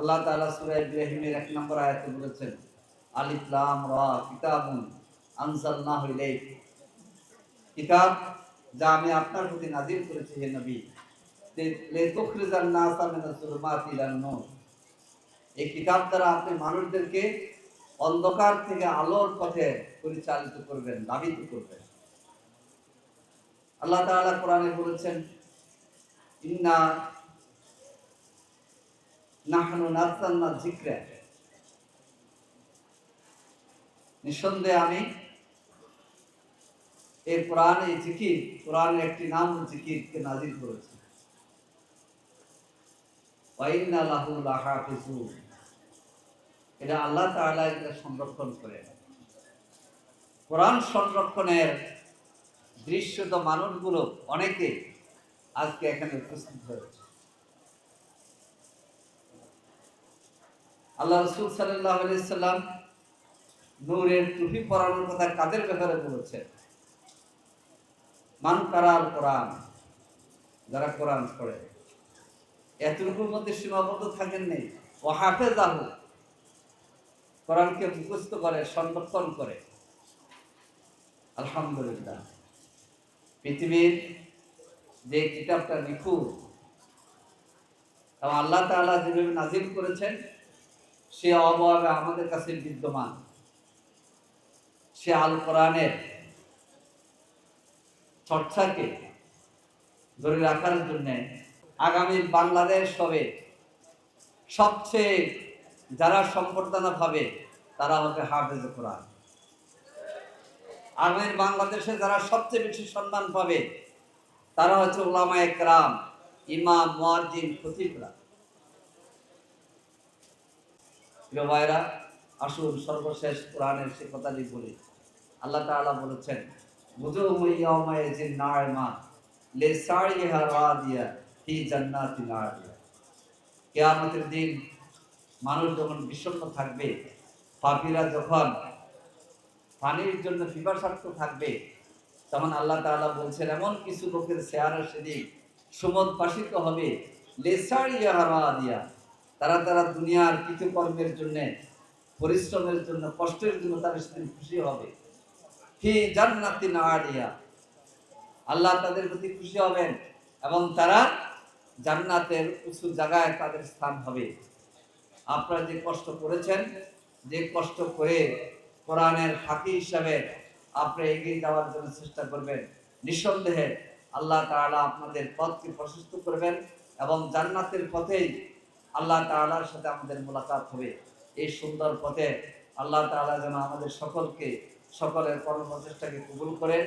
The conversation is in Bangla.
আল্লাহ তাআলা সূরা ইব্রাহিমের 1 নম্বর আয়াতে বলেছেন, আলিফ লাম রা কিতাবুন আনজালনাহু ইলাইক, কিতাব যা আমি আপনার প্রতি নাযিল করেছি হে নবী, লিতুখরিজান নাসা মিনাজ যুলুমাতি ইলান নূর। এই কিতাব দ্বারা আপনি মানুষদেরকে অন্ধকার থেকে আলোর পথে পরিচালিত করবেন, ধাবিত করবেন। আল্লাহ তাআলা কোরআনে বলেছেন, ইন্না নাহনু নাযালনা যিকরা, নিঃসন্দেহে আমি এই কোরআন, এই জিকির, কোরআনের একটি নাম জিকিরকে নাযিল করেছি। ওয়া ইন্না লাহু লাহাফিজুন, এটা আল্লাহ তাআলা এটা সংরক্ষণ করেন। কোরআন সংরক্ষণের দৃশ্যত মানুষগুলো অনেকে আজকে এখানে উপস্থিত হয়েছে। আল্লাহ রাসূল সাল্লাল্লাহু আলাইহি সাল্লাম নূরের টুপি পরানোর কথা কাদের ব্যাপারে বলেছেন? মান কারাল কোরআন, যারা কোরআন পড়ে। এতটুকুর মধ্যে সীমাবদ্ধ থাকেন নেই, ও হাফেজাহু, কোরআনকে মুখস্থ করে, সংরক্ষণ করে। আলহামদুলিল্লাহ, পৃথিবীর যে কিতাবটা নিখুঁত এবং আল্লাহ তাআলা যেভাবে নাযিল করেছেন সে অভাবে আমাদের কাছে বিদ্যমান। সে আল কোরআনের চর্চাকে ধরে রাখার জন্য আগামী বাংলাদেশ হবে সবচেয়ে যারা সম্বর্ধনা পাবে তারা হবে হাফেজ কোরআন। আগামী বাংলাদেশে যারা সবচেয়ে বেশি সম্মান পাবে তারা হচ্ছে উলামায়ে কেরাম, ইমাম, মুয়াজ্জিন, খতিবরা। প্রিয় ভাইরা, আসুন সর্বশেষ কোরআনের সে কথাটি বলি। আল্লাহ তাআলা বলেছেন, বুজুহু ইয়াওমাইযিন নাঈমা লিসাইহা রাদিয়া ফি জান্নাতিন আলিয়া। কিয়ামতের দিন মানুষ যখন বিষণ্ণ থাকবে, পাপীরা যখন পানির জন্য পিপাসার্ত থাকবে, তখন আল্লাহ তাআলা বলছেন এমন কিছু লোকের চেহারা সেদিন সুমোদ্ভাসিত হবে, লিসাইহা রাদিয়া, তারা দুনিয়ার কৃতকর্মের জন্য, পরিশ্রমের জন্য, কষ্টের জন্য তারা সেদিন খুশি হবে। ফি জান্নাতিন আলিয়া, আল্লাহ তাদের প্রতি খুশি হবেন এবং তারা জান্নাতের উঁচু জায়গায় তাদের স্থান হবে। আপনারা যে কষ্ট করেছেন, যে কষ্ট করে কোরআনের হাফেজ হিসাবে আপনি এগিয়ে যাওয়ার জন্য চেষ্টা করবেন, নিঃসন্দেহে আল্লাহ তাআলা আপনাদের পথকে প্রশস্ত করবেন এবং জান্নাতের পথেই আল্লাহ তাআলার সাথে আমাদের মোলাকাত হবে। এই সুন্দর পথে আল্লাহ তাআলা যেন আমাদের সকলের কর্মপ্রচেষ্টাকে কবুল করেন।